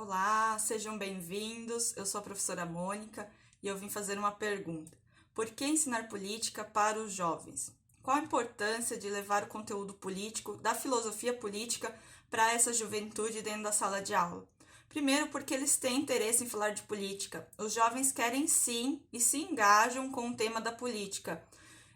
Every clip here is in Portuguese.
Olá, sejam bem-vindos. Eu sou a professora Mônica e eu vim fazer uma pergunta. Por que ensinar política para os jovens? Qual a importância de levar o conteúdo político, da filosofia política, para essa juventude dentro da sala de aula? Primeiro, porque eles têm interesse em falar de política. Os jovens querem sim e se engajam com o tema da política.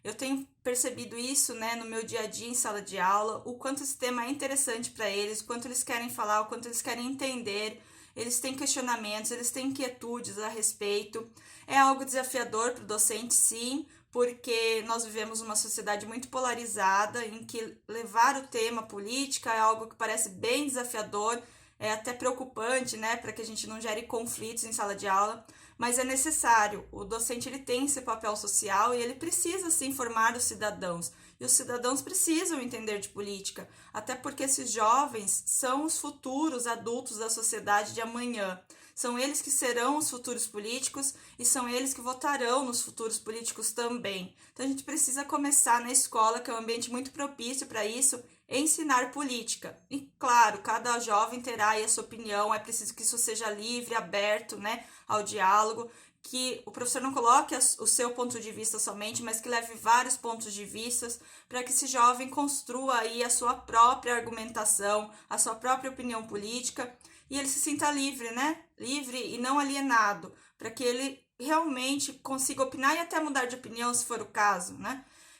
Eu tenho percebido isso, no meu dia a dia em sala de aula, o quanto esse tema é interessante para eles, o quanto eles querem falar, o quanto eles querem entender. Eles têm questionamentos, eles têm inquietudes a respeito. É algo desafiador para o docente, sim, porque nós vivemos uma sociedade muito polarizada, em que levar o tema política é algo que parece bem desafiador, é até preocupante, para que a gente não gere conflitos em sala de aula, mas é necessário. O docente ele tem esse papel social e ele precisa se informar os cidadãos. E os cidadãos precisam entender de política, até porque esses jovens são os futuros adultos da sociedade de amanhã. São eles que serão os futuros políticos e são eles que votarão nos futuros políticos também. Então a gente precisa começar na escola, que é um ambiente muito propício para isso, ensinar política. E claro, cada jovem terá aí a sua opinião, é preciso que isso seja livre, aberto, ao diálogo, que o professor não coloque o seu ponto de vista somente, mas que leve vários pontos de vista para que esse jovem construa aí a sua própria argumentação, a sua própria opinião política e ele se sinta livre, Livre e não alienado, para que ele realmente consiga opinar e até mudar de opinião se for o caso,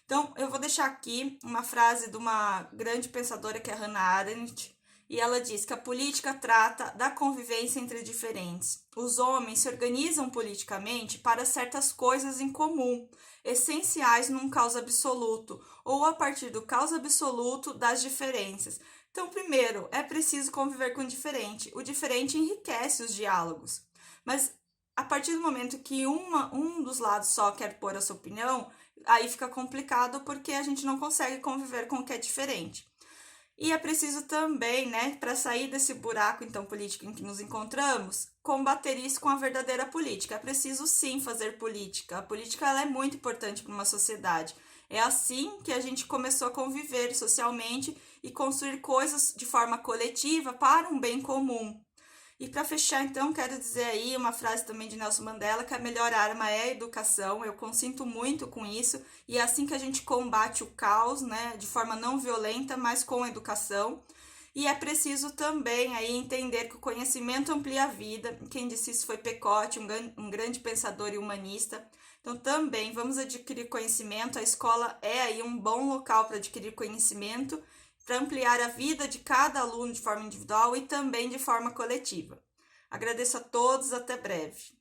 Então, eu vou deixar aqui uma frase de uma grande pensadora que é Hannah Arendt, e ela diz que a política trata da convivência entre diferentes. Os homens se organizam politicamente para certas coisas em comum, essenciais num caos absoluto, ou a partir do caos absoluto das diferenças. Então, primeiro, é preciso conviver com o diferente. O diferente enriquece os diálogos. Mas, a partir do momento que um dos lados só quer pôr a sua opinião, aí fica complicado porque a gente não consegue conviver com o que é diferente. E é preciso também, para sair desse buraco então político em que nos encontramos, combater isso com a verdadeira política. É preciso sim fazer política. A política ela é muito importante para uma sociedade. É assim que a gente começou a conviver socialmente e construir coisas de forma coletiva para um bem comum. E para fechar, então, quero dizer aí uma frase também de Nelson Mandela, que a melhor arma é a educação. Eu consinto muito com isso, e é assim que a gente combate o caos, de forma não violenta, mas com educação. E é preciso também aí entender que o conhecimento amplia a vida. Quem disse isso foi Pecote, um grande pensador e humanista. Então, também vamos adquirir conhecimento. A escola é aí um bom local para adquirir conhecimento, para ampliar a vida de cada aluno de forma individual e também de forma coletiva. Agradeço a todos, até breve.